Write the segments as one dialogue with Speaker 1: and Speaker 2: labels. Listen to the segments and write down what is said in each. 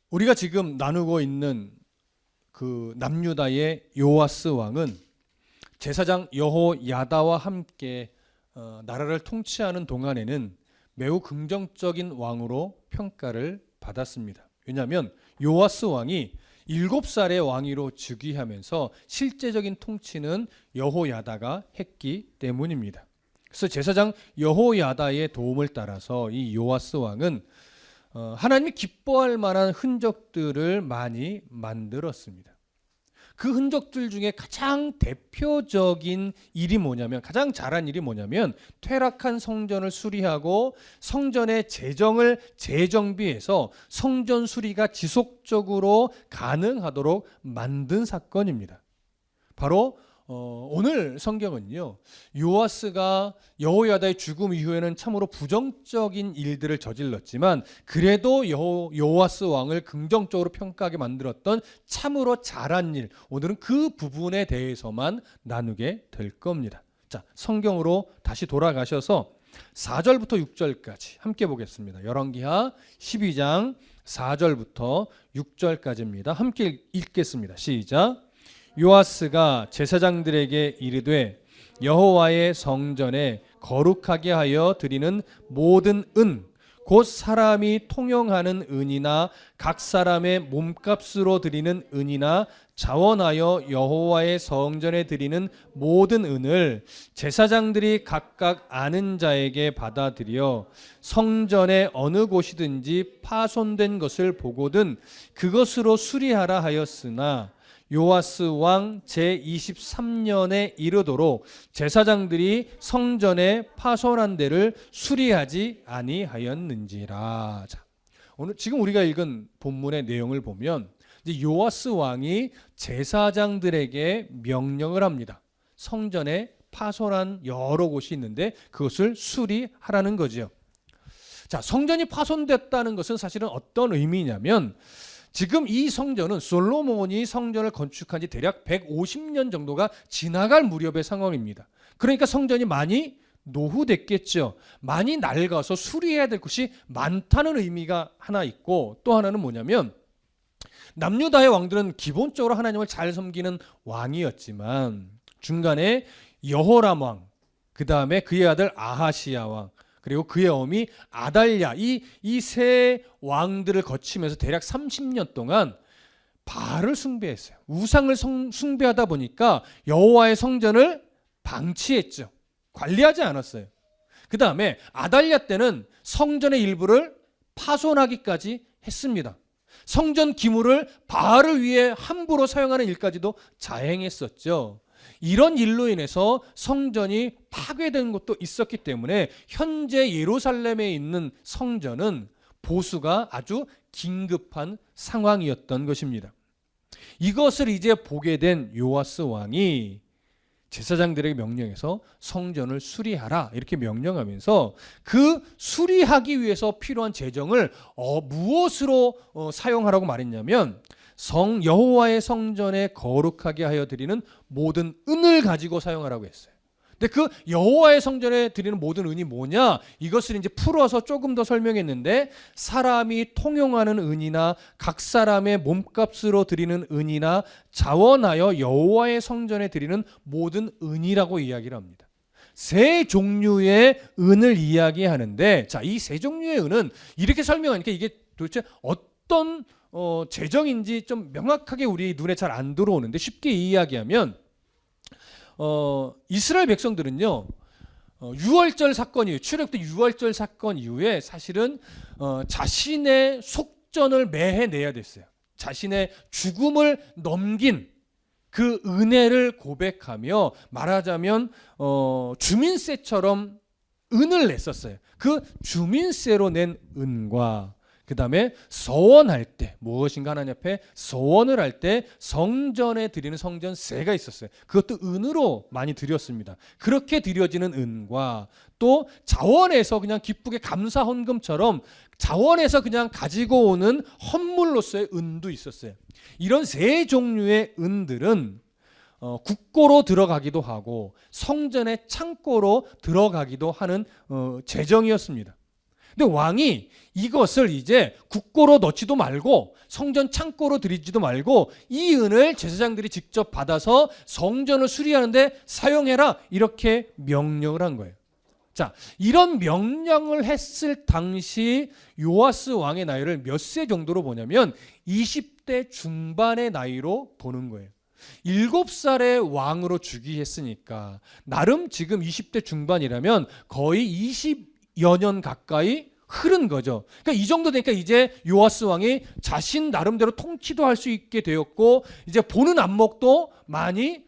Speaker 1: 우리가 지금 나누고 있는 그 남유다의 요아스 왕은 제사장 여호야다와 함께 나라를 통치하는 동안에는 매우 긍정적인 왕으로 평가를 받았습니다. 왜냐하면 요아스 왕이 7살의 왕위로 즉위하면서 실제적인 통치는 여호야다가 했기 때문입니다. 그래서 제사장 여호야다의 도움을 따라서 이 요아스 왕은 하나님이 기뻐할 만한 흔적들을 많이 만들었습니다. 그 흔적들 중에 가장 대표적인 일이 뭐냐면, 가장 잘한 일이 뭐냐면 퇴락한 성전을 수리하고 성전의 재정을 재정비해서 성전 수리가 지속적으로 가능하도록 만든 사건입니다. 바로 오늘 성경은요, 요아스가 여호야다의 죽음 이후에는 참으로 부정적인 일들을 저질렀지만 그래도 요아스 왕을 긍정적으로 평가하게 만들었던 참으로 잘한 일, 오늘은 그 부분에 대해서만 나누게 될 겁니다. 자, 성경으로 다시 돌아가셔서 4절부터 6절까지 함께 보겠습니다. 열왕기하 12장 4절부터 6절까지입니다. 함께 읽겠습니다. 시작. 요아스가 제사장들에게 이르되 여호와의 성전에 거룩하게 하여 드리는 모든 은, 곧 사람이 통용하는 은이나 각 사람의 몸값으로 드리는 은이나 자원하여 여호와의 성전에 드리는 모든 은을 제사장들이 각각 아는 자에게 받아들여 성전의 어느 곳이든지 파손된 것을 보거든 그것으로 수리하라 하였으나 요아스 왕 제23년에 이르도록 제사장들이 성전에 파손한 데를 수리하지 아니하였는지라. 자, 오늘 지금 우리가 읽은 본문의 내용을 보면 이제 요아스 왕이 제사장들에게 명령을 합니다. 성전에 파손한 여러 곳이 있는데 그것을 수리하라는 거죠. 자, 성전이 파손됐다는 것은 사실은 어떤 의미냐면, 지금 이 성전은 솔로몬이 성전을 건축한 지 대략 150년 정도가 지나갈 무렵의 상황입니다. 그러니까 성전이 많이 노후됐겠죠. 많이 낡아서 수리해야 될 것이 많다는 의미가 하나 있고, 또 하나는 뭐냐면 남유다의 왕들은 기본적으로 하나님을 잘 섬기는 왕이었지만 중간에 여호람 왕, 그 다음에 그의 아들 아하시야 왕, 그리고 그의 어미 아달랴, 이 세 왕들을 거치면서 대략 30년 동안 바알을 숭배했어요. 우상을 숭배하다 보니까 여호와의 성전을 방치했죠. 관리하지 않았어요. 그 다음에 아달랴 때는 성전의 일부를 파손하기까지 했습니다. 성전 기물을 바알을 위해 함부로 사용하는 일까지도 자행했었죠. 이런 일로 인해서 성전이 파괴된 것도 있었기 때문에 현재 예루살렘에 있는 성전은 보수가 아주 긴급한 상황이었던 것입니다. 이것을 이제 보게 된 요아스 왕이 제사장들에게 명령해서 성전을 수리하라 이렇게 명령하면서 그 수리하기 위해서 필요한 재정을 무엇으로 사용하라고 말했냐면 여호와의 성전에 거룩하게 하여 드리는 모든 은을 가지고 사용하라고 했어요. 근데 그 여호와의 성전에 드리는 모든 은이 뭐냐? 이것을 이제 풀어서 조금 더 설명했는데, 사람이 통용하는 은이나 각 사람의 몸값으로 드리는 은이나 자원하여 여호와의 성전에 드리는 모든 은이라고 이야기를 합니다. 세 종류의 은을 이야기하는데, 자, 이 세 종류의 은은 이렇게 설명하니까 이게 도대체 어떤 재정인지 좀 명확하게 우리 눈에 잘 안 들어오는데, 쉽게 이야기하면 이스라엘 백성들은요, 유월절 사건 이후, 출애굽 유월절 사건 이후에 사실은 자신의 속전을 매해 내야 됐어요. 자신의 죽음을 넘긴 그 은혜를 고백하며, 말하자면 주민세처럼 은을 냈었어요. 그 주민세로 낸 은과 그 다음에 서원할 때, 무엇인가 하나님 앞에 서원을 할 때 성전에 드리는 성전세가 있었어요. 그것도 은으로 많이 드렸습니다. 그렇게 드려지는 은과 또 자원에서 그냥 기쁘게 감사 헌금처럼 자원에서 그냥 가지고 오는 헌물로서의 은도 있었어요. 이런 세 종류의 은들은 국고로 들어가기도 하고 성전의 창고로 들어가기도 하는 재정이었습니다. 근데 왕이 이것을 이제 국고로 넣지도 말고 성전 창고로 들이지도 말고 이 은을 제사장들이 직접 받아서 성전을 수리하는데 사용해라, 이렇게 명령을 한 거예요. 자, 이런 명령을 했을 당시 요아스 왕의 나이를 몇 세 정도로 보냐면 20대 중반의 나이로 보는 거예요. 7살의 왕으로 즉위했으니까 나름 지금 20대 중반이라면 거의 20여 년 가까이 흐른 거죠. 그러니까 이 정도 되니까 이제 요아스 왕이 자신 나름대로 통치도 할 수 있게 되었고 이제 보는 안목도 많이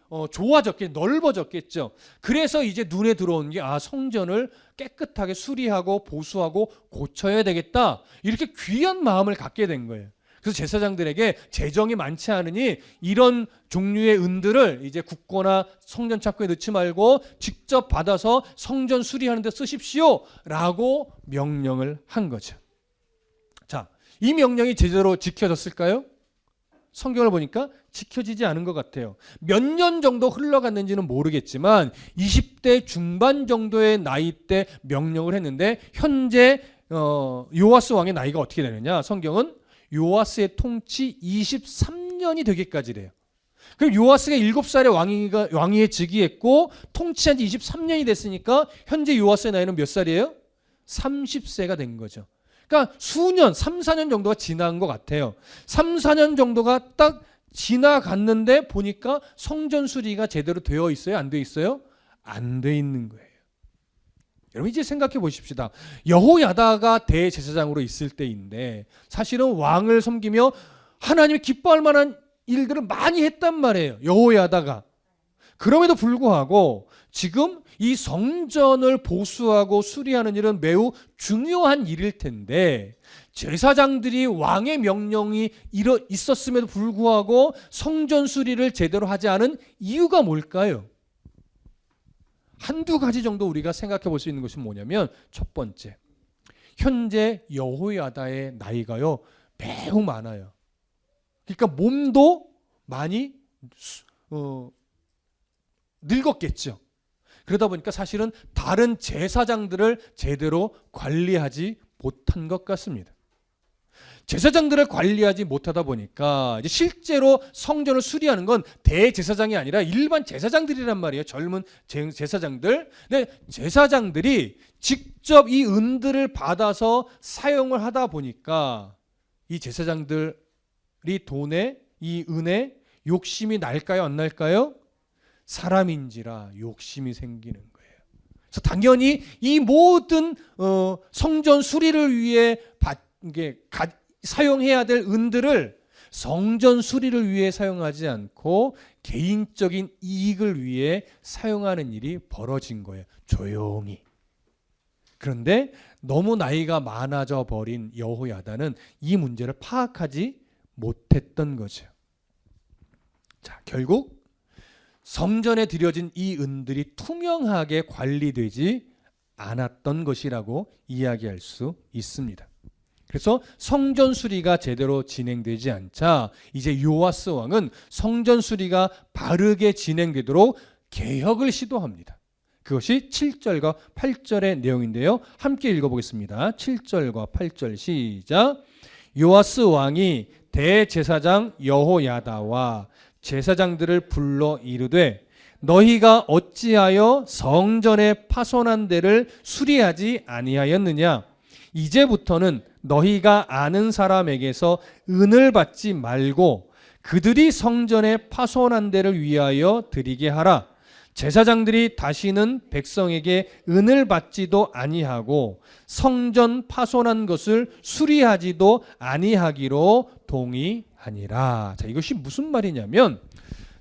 Speaker 1: 넓어졌겠죠. 그래서 이제 눈에 들어온 게 성전을 깨끗하게 수리하고 보수하고 고쳐야 되겠다, 이렇게 귀한 마음을 갖게 된 거예요. 그래서 제사장들에게 재정이 많지 않으니 이런 종류의 은들을 이제 국고나 성전 창고에 넣지 말고 직접 받아서 성전 수리하는 데 쓰십시오 라고 명령을 한 거죠. 자, 이 명령이 제대로 지켜졌을까요? 성경을 보니까 지켜지지 않은 것 같아요. 몇 년 정도 흘러갔는지는 모르겠지만 20대 중반 정도의 나이 때 명령을 했는데 현재 요아스 왕의 나이가 어떻게 되느냐, 성경은 요아스의 통치 23년이 되기까지래요. 그럼 요아스가 7살에 왕위에 즉위했고 통치한 지 23년이 됐으니까 현재 요아스의 나이는 몇 살이에요? 30세가 된 거죠. 그러니까 수년, 3, 4년 정도가 지난 것 같아요. 3, 4년 정도가 딱 지나갔는데 보니까 성전 수리가 제대로 되어 있어요? 안 되어 있어요? 안 돼 있는 거예요. 여러분 이제 생각해 보십시다. 여호야다가 대제사장으로 있을 때인데 사실은 왕을 섬기며 하나님이 기뻐할 만한 일들을 많이 했단 말이에요, 여호야다가. 그럼에도 불구하고 지금 이 성전을 보수하고 수리하는 일은 매우 중요한 일일 텐데 제사장들이 왕의 명령이 있었음에도 불구하고 성전 수리를 제대로 하지 않은 이유가 뭘까요? 한두 가지 정도 우리가 생각해 볼 수 있는 것이 뭐냐면, 첫 번째, 현재 여호야다의 나이가요 매우 많아요. 그러니까 몸도 많이 늙었겠죠. 그러다 보니까 사실은 다른 제사장들을 제대로 관리하지 못한 것 같습니다. 제사장들을 관리하지 못하다 보니까 이제 실제로 성전을 수리하는 건 대제사장이 아니라 일반 제사장들이란 말이에요. 젊은 제사장들. 근데 제사장들이 직접 이 은들을 받아서 사용을 하다 보니까 이 제사장들이 돈에, 이 은에 욕심이 날까요, 안 날까요? 사람인지라 욕심이 생기는 거예요. 그래서 당연히 이 모든 성전 수리를 위해 사용해야 될 은들을 성전 수리를 위해 사용하지 않고 개인적인 이익을 위해 사용하는 일이 벌어진 거예요, 조용히. 그런데 너무 나이가 많아져 버린 여호야다는 이 문제를 파악하지 못했던 거죠. 자, 결국 성전에 드려진 이 은들이 투명하게 관리되지 않았던 것이라고 이야기할 수 있습니다. 그래서 성전 수리가 제대로 진행되지 않자 이제 요아스 왕은 성전 수리가 바르게 진행되도록 개혁을 시도합니다. 그것이 7절과 8절의 내용인데요. 함께 읽어보겠습니다. 7절과 8절 시작. 요아스 왕이 대제사장 여호야다와 제사장들을 불러 이르되 너희가 어찌하여 성전에 파손한 데를 수리하지 아니하였느냐? 이제부터는 너희가 아는 사람에게서 은을 받지 말고 그들이 성전에 파손한 데를 위하여 드리게 하라. 제사장들이 다시는 백성에게 은을 받지도 아니하고 성전 파손한 것을 수리하지도 아니하기로 동의하니라. 자, 이것이 무슨 말이냐면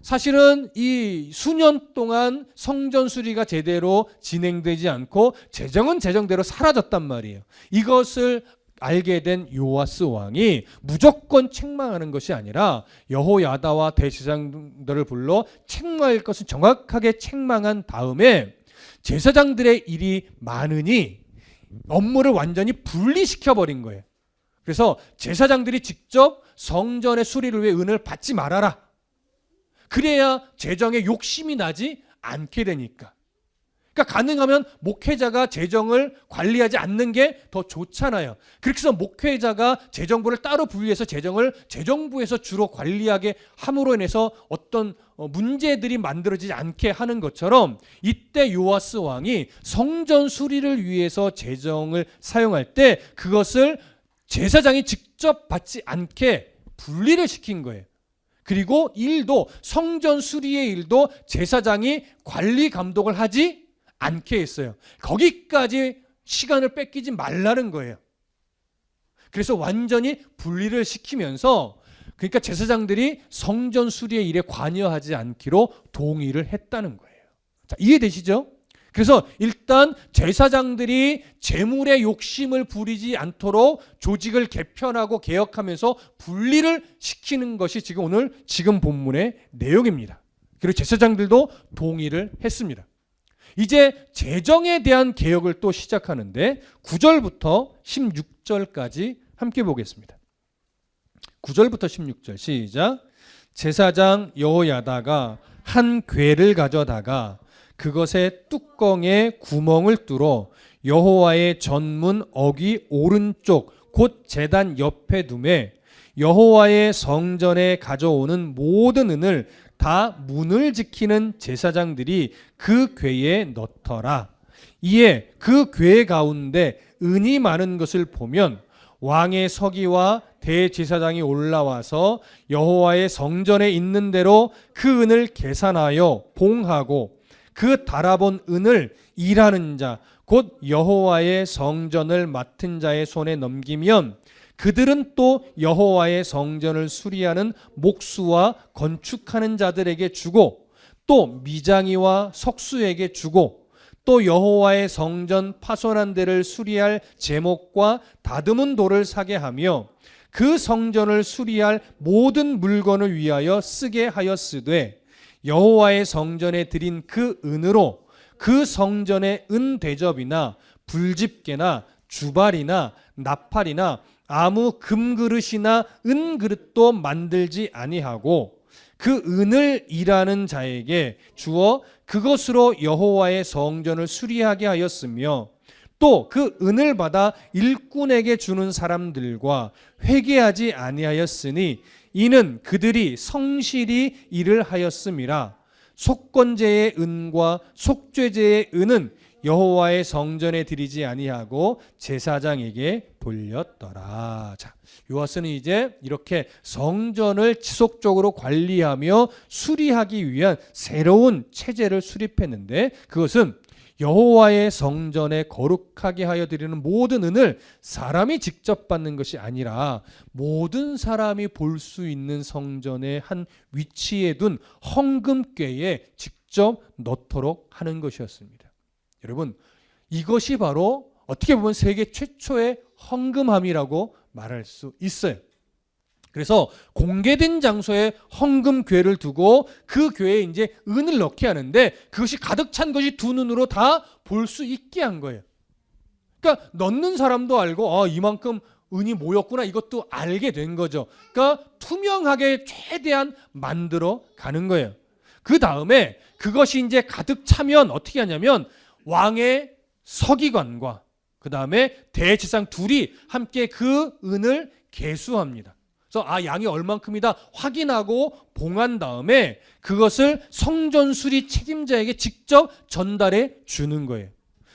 Speaker 1: 사실은 이 수년 동안 성전 수리가 제대로 진행되지 않고 재정은 재정대로 사라졌단 말이에요. 이것을 알게 된 요아스 왕이 무조건 책망하는 것이 아니라 여호야다와 대제사장들을 불러 책망할 것을 정확하게 책망한 다음에 제사장들의 일이 많으니 업무를 완전히 분리시켜 버린 거예요. 그래서 제사장들이 직접 성전의 수리를 위해 은을 받지 말아라. 그래야 재정에 욕심이 나지 않게 되니까. 그러니까 가능하면 목회자가 재정을 관리하지 않는 게 더 좋잖아요. 그렇게 해서 목회자가 재정부를 따로 분리해서 재정을 재정부에서 주로 관리하게 함으로 인해서 어떤 문제들이 만들어지지 않게 하는 것처럼 이때 요아스 왕이 성전 수리를 위해서 재정을 사용할 때 그것을 제사장이 직접 받지 않게 분리를 시킨 거예요. 그리고 일도 성전 수리의 일도 제사장이 관리 감독을 하지 않게 했어요. 거기까지 시간을 뺏기지 말라는 거예요. 그래서 완전히 분리를 시키면서 그러니까 제사장들이 성전 수리의 일에 관여하지 않기로 동의를 했다는 거예요. 자, 이해되시죠? 그래서 일단 제사장들이 재물의 욕심을 부리지 않도록 조직을 개편하고 개혁하면서 분리를 시키는 것이 지금 본문의 내용입니다. 그리고 제사장들도 동의를 했습니다. 이제 재정에 대한 개혁을 또 시작하는데 9절부터 16절까지 함께 보겠습니다. 9절부터 16절 시작. 제사장 여호야다가 한 궤를 가져다가 그것의 뚜껑에 구멍을 뚫어 여호와의 전문 어귀 오른쪽 곧 제단 옆에 두매 여호와의 성전에 가져오는 모든 은을 다 문을 지키는 제사장들이 그 궤에 넣더라. 이에 그 궤 가운데 은이 많은 것을 보면 왕의 서기와 대제사장이 올라와서 여호와의 성전에 있는 대로 그 은을 계산하여 봉하고 그 달아본 은을 일하는 자 곧 여호와의 성전을 맡은 자의 손에 넘기면 그들은 또 여호와의 성전을 수리하는 목수와 건축하는 자들에게 주고 또 미장이와 석수에게 주고 또 여호와의 성전 파손한 데를 수리할 제목과 다듬은 돌을 사게 하며 그 성전을 수리할 모든 물건을 위하여 쓰게 하였으되 여호와의 성전에 드린 그 은으로 그 성전의 은 대접이나 불집게나 주발이나 나팔이나 아무 금그릇이나 은그릇도 만들지 아니하고 그 은을 일하는 자에게 주어 그것으로 여호와의 성전을 수리하게 하였으며 또 그 은을 받아 일꾼에게 주는 사람들과 회개하지 아니하였으니 이는 그들이 성실히 일을 하였음이라. 속건제의 은과 속죄제의 은은 여호와의 성전에 드리지 아니하고 제사장에게 돌렸더라. 자, 요아스는 이제 이렇게 성전을 지속적으로 관리하며 수리하기 위한 새로운 체제를 수립했는데 그것은 여호와의 성전에 거룩하게 하여 드리는 모든 은을 사람이 직접 받는 것이 아니라 모든 사람이 볼 수 있는 성전의 한 위치에 둔 헌금궤에 직접 넣도록 하는 것이었습니다. 여러분, 이것이 바로 어떻게 보면 세계 최초의 헌금함이라고 말할 수 있어요. 그래서 공개된 장소에 헌금궤를 두고 그 궤에 이제 은을 넣게 하는데 그것이 가득 찬 것이 두 눈으로 다 볼 수 있게 한 거예요. 그러니까 넣는 사람도 알고 이만큼 은이 모였구나 이것도 알게 된 거죠. 그러니까 투명하게 최대한 만들어 가는 거예요. 그 다음에 그것이 이제 가득 차면 어떻게 하냐면 왕의 서기관과 그 다음에 대제사장 둘이 함께 그 은을 계수합니다. 그래서 양이 얼만큼이다 확인하고 봉한 다음에 그것을 성전 수리 책임자에게 직접 전달해 주는 거예요.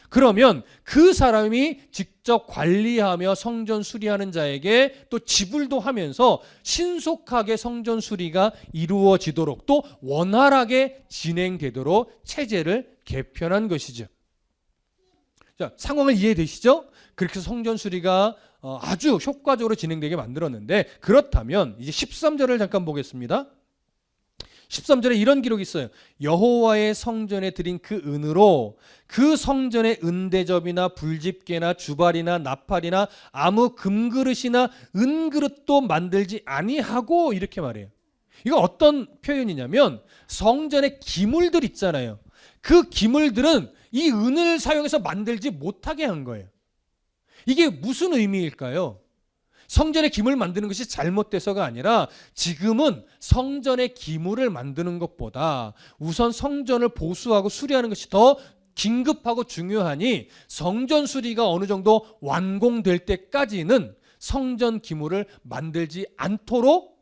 Speaker 1: 그러면 그 사람이 직접 관리하며 성전 수리하는 자에게 또 지불도 하면서 신속하게 성전 수리가 이루어지도록 또 원활하게 진행되도록 체제를 개편한 것이죠. 자, 상황을 이해되시죠? 그렇게 성전 수리가 아주 효과적으로 진행되게 만들었는데 그렇다면 이제 13절을 잠깐 보겠습니다. 13절에 이런 기록이 있어요. 여호와의 성전에 드린 그 은으로 그 성전의 은대접이나 불집게나 주발이나 나팔이나 아무 금그릇이나 은그릇도 만들지 아니하고 이렇게 말해요. 이거 어떤 표현이냐면 성전의 기물들 있잖아요. 그 기물들은 이 은을 사용해서 만들지 못하게 한 거예요. 이게 무슨 의미일까요? 성전의 기물 만드는 것이 잘못돼서가 아니라 지금은 성전의 기물을 만드는 것보다 우선 성전을 보수하고 수리하는 것이 더 긴급하고 중요하니 성전 수리가 어느 정도 완공될 때까지는 성전 기물을 만들지 않도록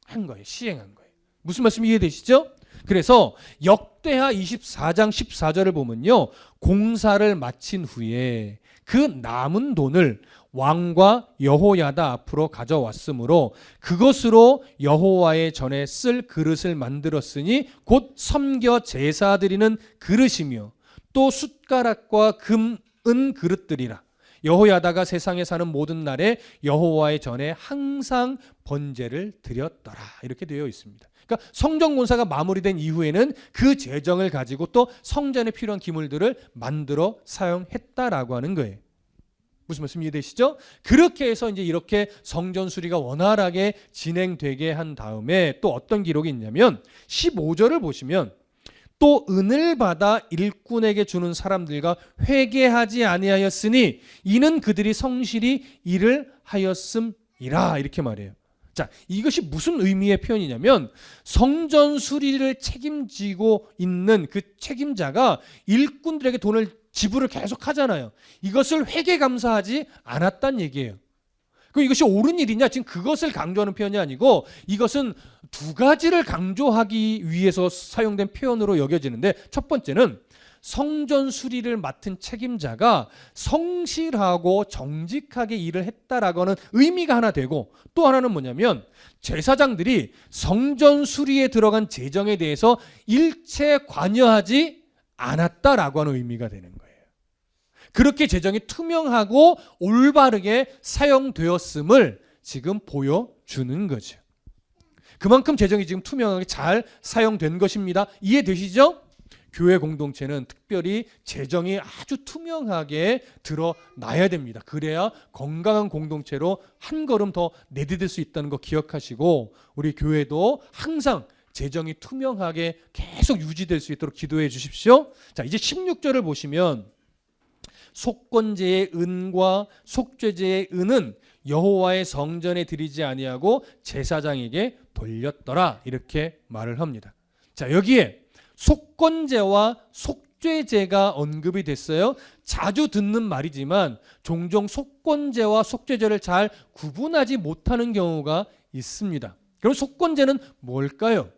Speaker 1: 한 거예요. 시행한 거예요. 무슨 말씀 이해되시죠? 그래서 역대하 24장 14절을 보면요, 공사를 마친 후에 그 남은 돈을 왕과 여호야다 앞으로 가져왔으므로 그것으로 여호와의 전에 쓸 그릇을 만들었으니 곧 섬겨 제사 드리는 그릇이며 또 숟가락과 금, 은 그릇들이라. 여호야다가 세상에 사는 모든 날에 여호와의 전에 항상 번제를 드렸더라. 이렇게 되어 있습니다. 그러니까 성전 공사가 마무리된 이후에는 그 재정을 가지고 또 성전에 필요한 기물들을 만들어 사용했다라고 하는 거예요. 무슨 말씀 이해되시죠? 그렇게 해서 이제 이렇게 성전 수리가 원활하게 진행되게 한 다음에 또 어떤 기록이 있냐면 15절을 보시면 또 은을 받아 일꾼에게 주는 사람들과 회개하지 아니하였으니 이는 그들이 성실히 일을 하였음이라. 이렇게 말해요. 자, 이것이 무슨 의미의 표현이냐면 성전 수리를 책임지고 있는 그 책임자가 일꾼들에게 돈을 지불을 계속 하잖아요. 이것을 회개감사하지 않았단 얘기예요. 그럼 이것이 옳은 일이냐? 지금 그것을 강조하는 표현이 아니고 이것은 두 가지를 강조하기 위해서 사용된 표현으로 여겨지는데, 첫 번째는 성전 수리를 맡은 책임자가 성실하고 정직하게 일을 했다라고 하는 의미가 하나 되고, 또 하나는 뭐냐면 제사장들이 성전 수리에 들어간 재정에 대해서 일체 관여하지 않았다라고 하는 의미가 되는 거예요. 그렇게 재정이 투명하고 올바르게 사용되었음을 지금 보여주는 거죠. 그만큼 재정이 지금 투명하게 잘 사용된 것입니다. 이해되시죠? 교회 공동체는 특별히 재정이 아주 투명하게 드러나야 됩니다. 그래야 건강한 공동체로 한 걸음 더 내디딜 수 있다는 거 기억하시고, 우리 교회도 항상 재정이 투명하게 계속 유지될 수 있도록 기도해 주십시오. 자, 이제 16절을 보시면 속건제의 은과 속죄제의 은은 여호와의 성전에 드리지 아니하고 제사장에게 돌렸더라. 이렇게 말을 합니다. 자, 여기에 속건제와 속죄제가 언급이 됐어요. 자주 듣는 말이지만 종종 속건제와 속죄제를 잘 구분하지 못하는 경우가 있습니다. 그럼 속건제는 뭘까요?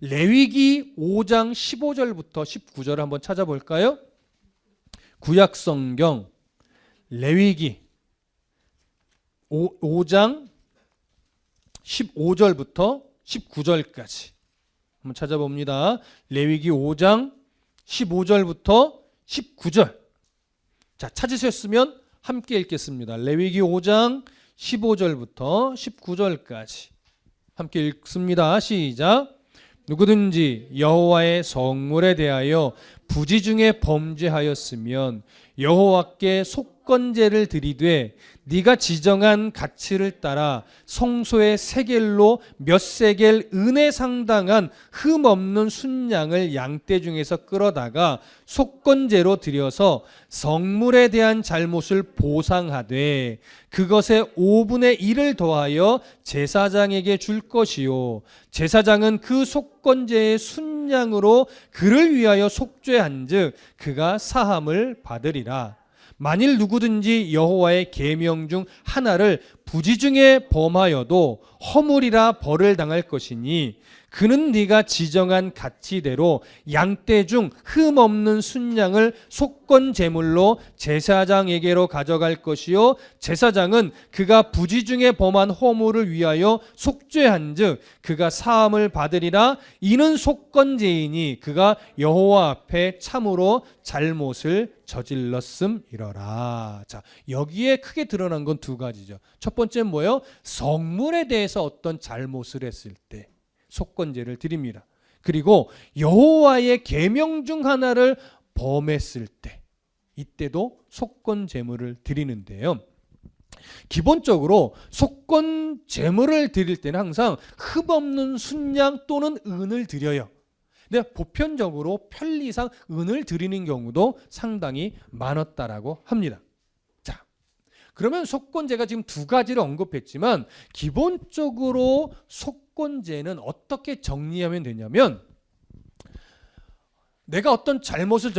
Speaker 1: 레위기 5장 15절부터 19절을 한번 찾아볼까요? 구약성경 레위기 5장 15절부터 19절까지 한번 찾아봅니다. 레위기 5장 15절부터 19절. 자, 찾으셨으면 함께 읽겠습니다. 레위기 5장 15절부터 19절까지 함께 읽습니다. 시작. 누구든지 여호와의 성물에 대하여 부지 중에 범죄하였으면 여호와께 속건제를 드리되 네가 지정한 가치를 따라 성소의 세겔로 몇 세겔 은에 상당한 흠 없는 순양을 양떼 중에서 끌어다가 속건제로 드려서 성물에 대한 잘못을 보상하되 그것의 5분의 1을 더하여 제사장에게 줄 것이요 제사장은 그 속건제의 순양으로 그를 위하여 속죄한즉 그가 사함을 받으리라. 만일 누구든지 여호와의 계명 중 하나를 부지 중에 범하여도 허물이라 벌을 당할 것이니 그는 네가 지정한 가치대로 양떼 중 흠 없는 순양을 속건 제물로 제사장에게로 가져갈 것이요 제사장은 그가 부지 중에 범한 허물을 위하여 속죄한즉 그가 사함을 받으리라. 이는 속건제이니 그가 여호와 앞에 참으로 잘못을 저질렀음이러라. 자, 여기에 크게 드러난 건 두 가지죠. 첫 번째는 뭐예요? 성물에 대해서 어떤 잘못을 했을 때 속건제를 드립니다. 그리고 여호와의 계명 중 하나를 범했을 때 이때도 속건 제물을 드리는데요. 기본적으로 속건 제물을 드릴 때는 항상 흠 없는 순양 또는 은을 드려요. 근데 보편적으로 편리상 은을 드리는 경우도 상당히 많았다라고 합니다. 자, 그러면 속건제가 지금 두 가지를 언급했지만 기본적으로 속건제는 어떻게 정리하면 되냐면 내가 어떤 잘못을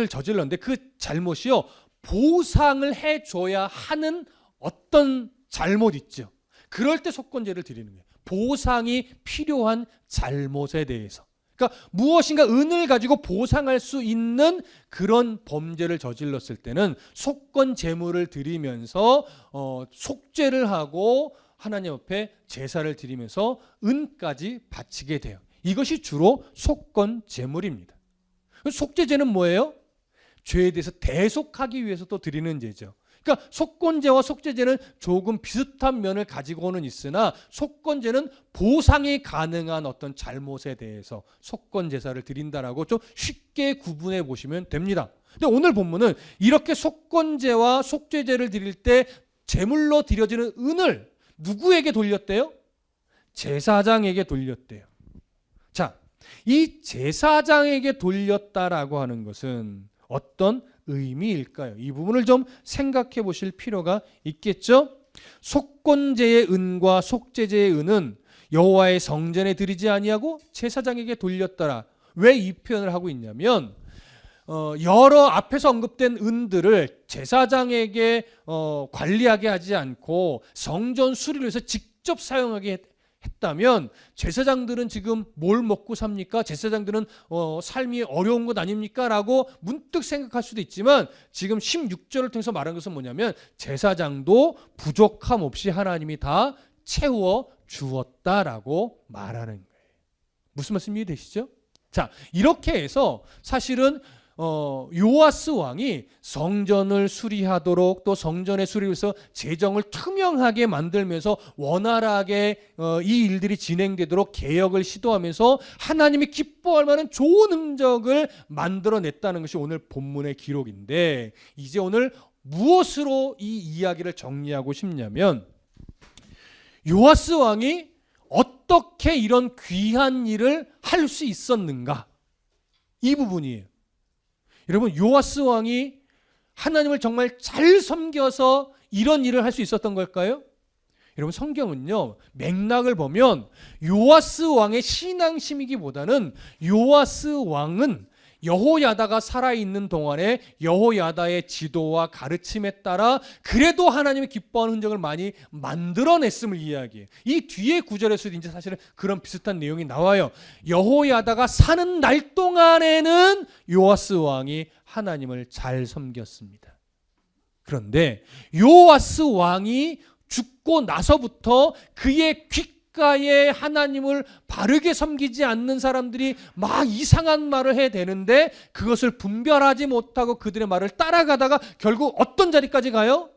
Speaker 1: 저질렀는데 그 잘못이요 보상을 해줘야 하는 어떤 잘못 있죠. 그럴 때 속건제를 드리는 거예요. 보상이 필요한 잘못에 대해서. 그러니까 무엇인가 은을 가지고 보상할 수 있는 그런 범죄를 저질렀을 때는 속건 제물을 드리면서 속죄를 하고 하나님 앞에 제사를 드리면서 은까지 바치게 돼요. 이것이 주로 속건 제물입니다. 속죄제는 뭐예요? 죄에 대해서 대속하기 위해서 또 드리는 제죠. 그러니까 속건제와 속죄제는 조금 비슷한 면을 가지고는 있으나 속건제는 보상이 가능한 어떤 잘못에 대해서 속건제사를 드린다라고 좀 쉽게 구분해 보시면 됩니다. 근데 오늘 본문은 이렇게 속건제와 속죄제를 드릴 때 제물로 드려지는 은을 누구에게 돌렸대요? 제사장에게 돌렸대요. 자, 이 제사장에게 돌렸다라고 하는 것은 어떤 의미일까요? 이 부분을 좀 생각해 보실 필요가 있겠죠? 속건제의 은과 속죄제의 은은 여호와의 성전에 드리지 아니하고 제사장에게 돌렸더라. 왜 이 표현을 하고 있냐면 여러 앞에서 언급된 은들을 제사장에게 관리하게 하지 않고 성전 수리를 위해서 직접 사용하게 했다면 제사장들은 지금 뭘 먹고 삽니까? 제사장들은 삶이 어려운 것 아닙니까? 라고 문득 생각할 수도 있지만 지금 16절을 통해서 말한 것은 뭐냐면 제사장도 부족함 없이 하나님이 다 채워 주었다라고 말하는 거예요. 무슨 말씀 이해되시죠? 자, 이렇게 해서 사실은 요아스 왕이 성전을 수리하도록 또 성전의 수리를 위해서 재정을 투명하게 만들면서 원활하게 이 일들이 진행되도록 개혁을 시도하면서 하나님이 기뻐할 만한 좋은 흔적을 만들어냈다는 것이 오늘 본문의 기록인데, 이제 오늘 무엇으로 이 이야기를 정리하고 싶냐면 요아스 왕이 어떻게 이런 귀한 일을 할 수 있었는가, 이 부분이에요. 여러분, 요아스 왕이 하나님을 정말 잘 섬겨서 이런 일을 할 수 있었던 걸까요? 여러분, 성경은요 맥락을 보면 요아스 왕의 신앙심이기보다는 요아스 왕은 여호야다가 살아있는 동안에 여호야다의 지도와 가르침에 따라 그래도 하나님이 기뻐하는 흔적을 많이 만들어냈음을 이야기해요. 이 뒤에 구절에서도 이제 사실은 그런 비슷한 내용이 나와요. 여호야다가 사는 날 동안에는 요아스 왕이 하나님을 잘 섬겼습니다. 그런데 요아스 왕이 죽고 나서부터 그의 귓가에 하나님을 바르게 섬기지 않는 사람들이 막 이상한 말을 해대는데 그것을 분별하지 못하고 그들의 말을 따라가다가 결국 어떤 자리까지 가요?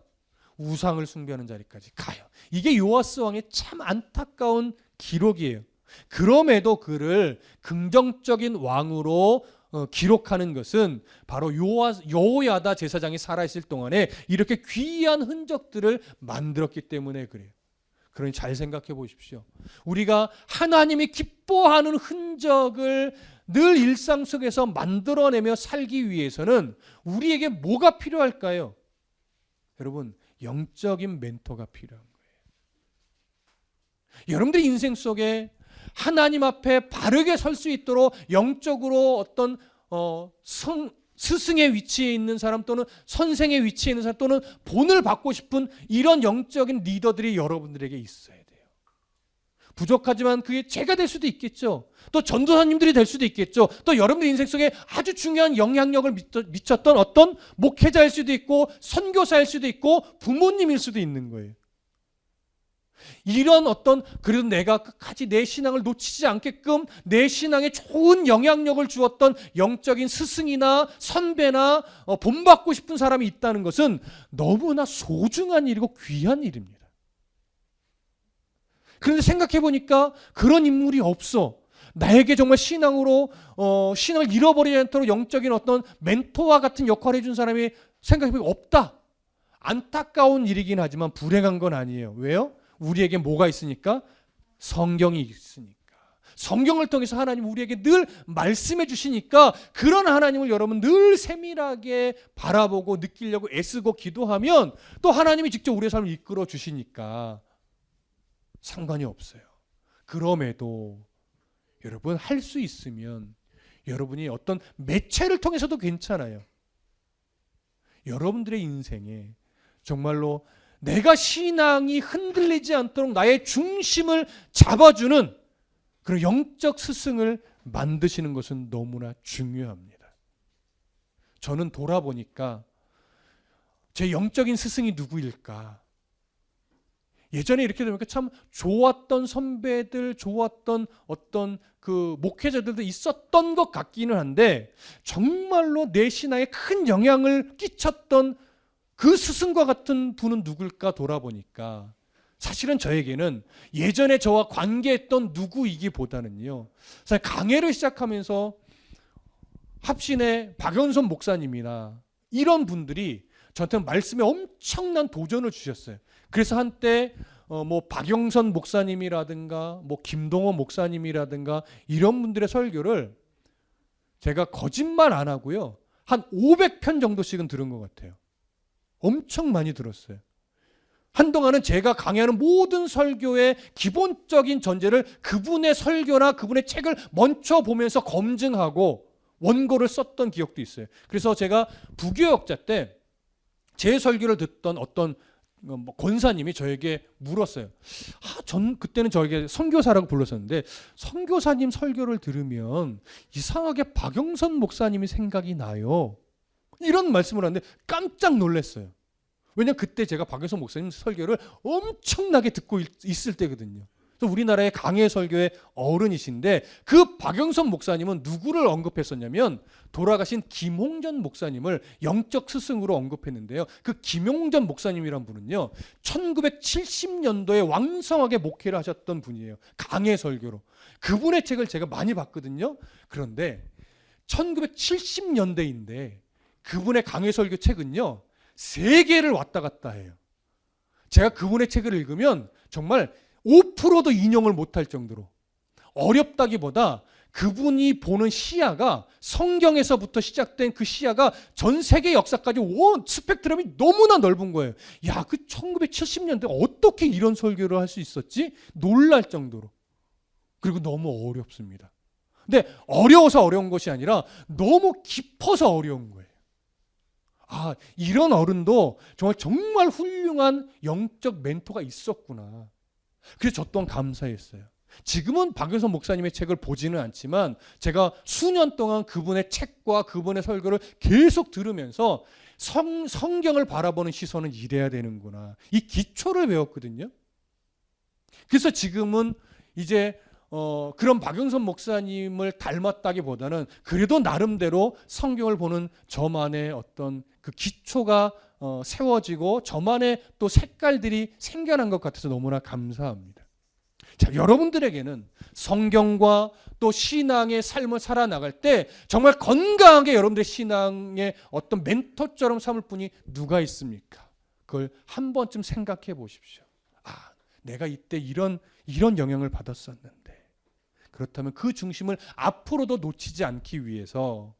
Speaker 1: 우상을 숭배하는 자리까지 가요. 이게 요아스 왕의 참 안타까운 기록이에요. 그럼에도 그를 긍정적인 왕으로 기록하는 것은 바로 여호야다 제사장이 살아있을 동안에 이렇게 귀한 흔적들을 만들었기 때문에 그래요. 그러니 잘 생각해 보십시오. 우리가 하나님이 기뻐하는 흔적을 늘 일상 속에서 만들어내며 살기 위해서는 우리에게 뭐가 필요할까요? 여러분, 영적인 멘토가 필요한 거예요. 여러분들의 인생 속에 하나님 앞에 바르게 설 수 있도록 영적으로 어떤 스승의 위치에 있는 사람 또는 선생의 위치에 있는 사람 또는 본을 받고 싶은 이런 영적인 리더들이 여러분들에게 있어야 돼요. 부족하지만 그게 제가 될 수도 있겠죠. 또 전도사님들이 될 수도 있겠죠. 또 여러분들 인생 속에 아주 중요한 영향력을 미쳤던 어떤 목회자일 수도 있고 선교사일 수도 있고 부모님일 수도 있는 거예요. 이런 어떤, 그래도 내가 끝까지 내 신앙을 놓치지 않게끔 내 신앙에 좋은 영향력을 주었던 영적인 스승이나 선배나 본받고 싶은 사람이 있다는 것은 너무나 소중한 일이고 귀한 일입니다. 그런데 생각해 보니까 그런 인물이 없어. 나에게 정말 신앙으로 신앙을 잃어버리지 않도록 영적인 어떤 멘토와 같은 역할을 해준 사람이 생각해 보니까 없다. 안타까운 일이긴 하지만 불행한 건 아니에요. 왜요? 우리에게 뭐가 있으니까? 성경이 있으니까. 성경을 통해서 하나님 우리에게 늘 말씀해 주시니까 그런 하나님을 여러분 늘 세밀하게 바라보고 느끼려고 애쓰고 기도하면 또 하나님이 직접 우리의 삶을 이끌어 주시니까 상관이 없어요. 그럼에도 여러분 할 수 있으면 여러분이 어떤 매체를 통해서도 괜찮아요. 여러분들의 인생에 정말로 내가 신앙이 흔들리지 않도록 나의 중심을 잡아주는 그런 영적 스승을 만드시는 것은 너무나 중요합니다. 저는 돌아보니까 제 영적인 스승이 누구일까? 예전에 이렇게 되니까 참 좋았던 선배들, 좋았던 어떤 그 목회자들도 있었던 것 같기는 한데 정말로 내 신앙에 큰 영향을 끼쳤던 그 스승과 같은 분은 누굴까 돌아보니까 사실은 저에게는 예전에 저와 관계했던 누구이기보다는요, 사실 강해를 시작하면서 합신의 박연선 목사님이나 이런 분들이 저한테 말씀에 엄청난 도전을 주셨어요. 그래서 한때 뭐 박영선 목사님이라든가 뭐 김동호 목사님이라든가 이런 분들의 설교를 제가 거짓말 안 하고요, 한 500편 정도씩은 들은 것 같아요. 엄청 많이 들었어요. 한동안은 제가 강의하는 모든 설교의 기본적인 전제를 그분의 설교나 그분의 책을 먼저 보면서 검증하고 원고를 썼던 기억도 있어요. 그래서 제가 부교역자 때 제 설교를 듣던 어떤 권사님이 저에게 물었어요. 전 그때는 저에게 선교사라고 불렀었는데 선교사님 설교를 들으면 이상하게 박영선 목사님이 생각이 나요. 이런 말씀을 하는데 깜짝 놀랐어요. 왜냐하면 그때 제가 박영선 목사님 설교를 엄청나게 듣고 있을 때거든요. 우리나라의 강해 설교의 어른이신데 그 박영선 목사님은 누구를 언급했었냐면 돌아가신 김홍전 목사님을 영적 스승으로 언급했는데요. 그 김홍전 목사님이란 분은요, 1970년도에 왕성하게 목회를 하셨던 분이에요. 강해 설교로. 그분의 책을 제가 많이 봤거든요. 그런데 1970년대인데 그분의 강해 설교 책은요, 3개를 왔다 갔다 해요. 제가 그분의 책을 읽으면 정말 5%도 인용을 못할 정도로 어렵다기보다 그분이 보는 시야가 성경에서부터 시작된 그 시야가 전 세계 역사까지 스펙트럼이 너무나 넓은 거예요. 야, 그 1970년대 어떻게 이런 설교를 할 수 있었지? 놀랄 정도로. 그리고 너무 어렵습니다. 근데 어려워서 어려운 것이 아니라 너무 깊어서 어려운 거예요. 이런 어른도 정말 훌륭한 영적 멘토가 있었구나. 그래서 저 또한 감사했어요. 지금은 박영선 목사님의 책을 보지는 않지만 제가 수년 동안 그분의 책과 그분의 설교를 계속 들으면서 성경을 바라보는 시선은 이래야 되는구나. 이 기초를 배웠거든요. 그래서 지금은 이제 그런 박영선 목사님을 닮았다기보다는 그래도 나름대로 성경을 보는 저만의 어떤 그 기초가 세워지고 저만의 또 색깔들이 생겨난 것 같아서 너무나 감사합니다. 자, 여러분들에게는 성경과 또 신앙의 삶을 살아나갈 때 정말 건강하게 여러분들의 신앙의 어떤 멘토처럼 삼을 분이 누가 있습니까? 그걸 한 번쯤 생각해 보십시오. 내가 이때 이런 영향을 받았었는데, 그렇다면 그 중심을 앞으로도 놓치지 않기 위해서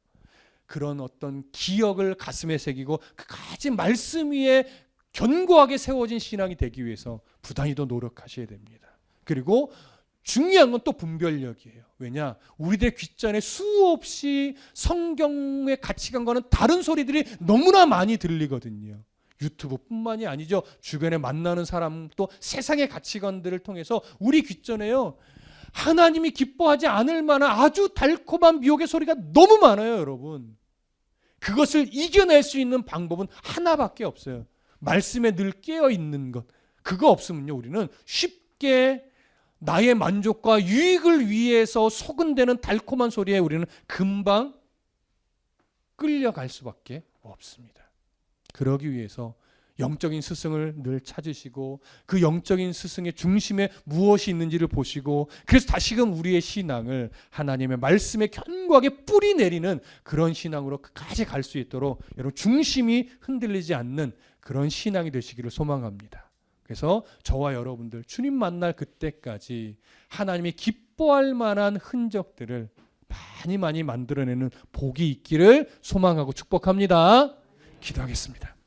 Speaker 1: 그런 어떤 기억을 가슴에 새기고 그까지 말씀 위에 견고하게 세워진 신앙이 되기 위해서 부단히 더 노력하셔야 됩니다. 그리고 중요한 건 또 분별력이에요. 왜냐? 우리들 귓전에 수없이 성경의 가치관과는 다른 소리들이 너무나 많이 들리거든요. 유튜브뿐만이 아니죠. 주변에 만나는 사람도 세상의 가치관들을 통해서 우리 귓전에요, 하나님이 기뻐하지 않을 만한 아주 달콤한 미혹의 소리가 너무 많아요, 여러분. 그것을 이겨낼 수 있는 방법은 하나밖에 없어요. 말씀에 늘 깨어 있는 것. 그거 없으면요, 우리는 쉽게 나의 만족과 유익을 위해서 소근대는 달콤한 소리에 우리는 금방 끌려갈 수밖에 없습니다. 그러기 위해서 영적인 스승을 늘 찾으시고 그 영적인 스승의 중심에 무엇이 있는지를 보시고, 그래서 다시금 우리의 신앙을 하나님의 말씀에 견고하게 뿌리 내리는 그런 신앙으로 끝까지 갈 수 있도록 여러분 중심이 흔들리지 않는 그런 신앙이 되시기를 소망합니다. 그래서 저와 여러분들 주님 만날 그때까지 하나님이 기뻐할 만한 흔적들을 많이 만들어내는 복이 있기를 소망하고 축복합니다. 기도하겠습니다.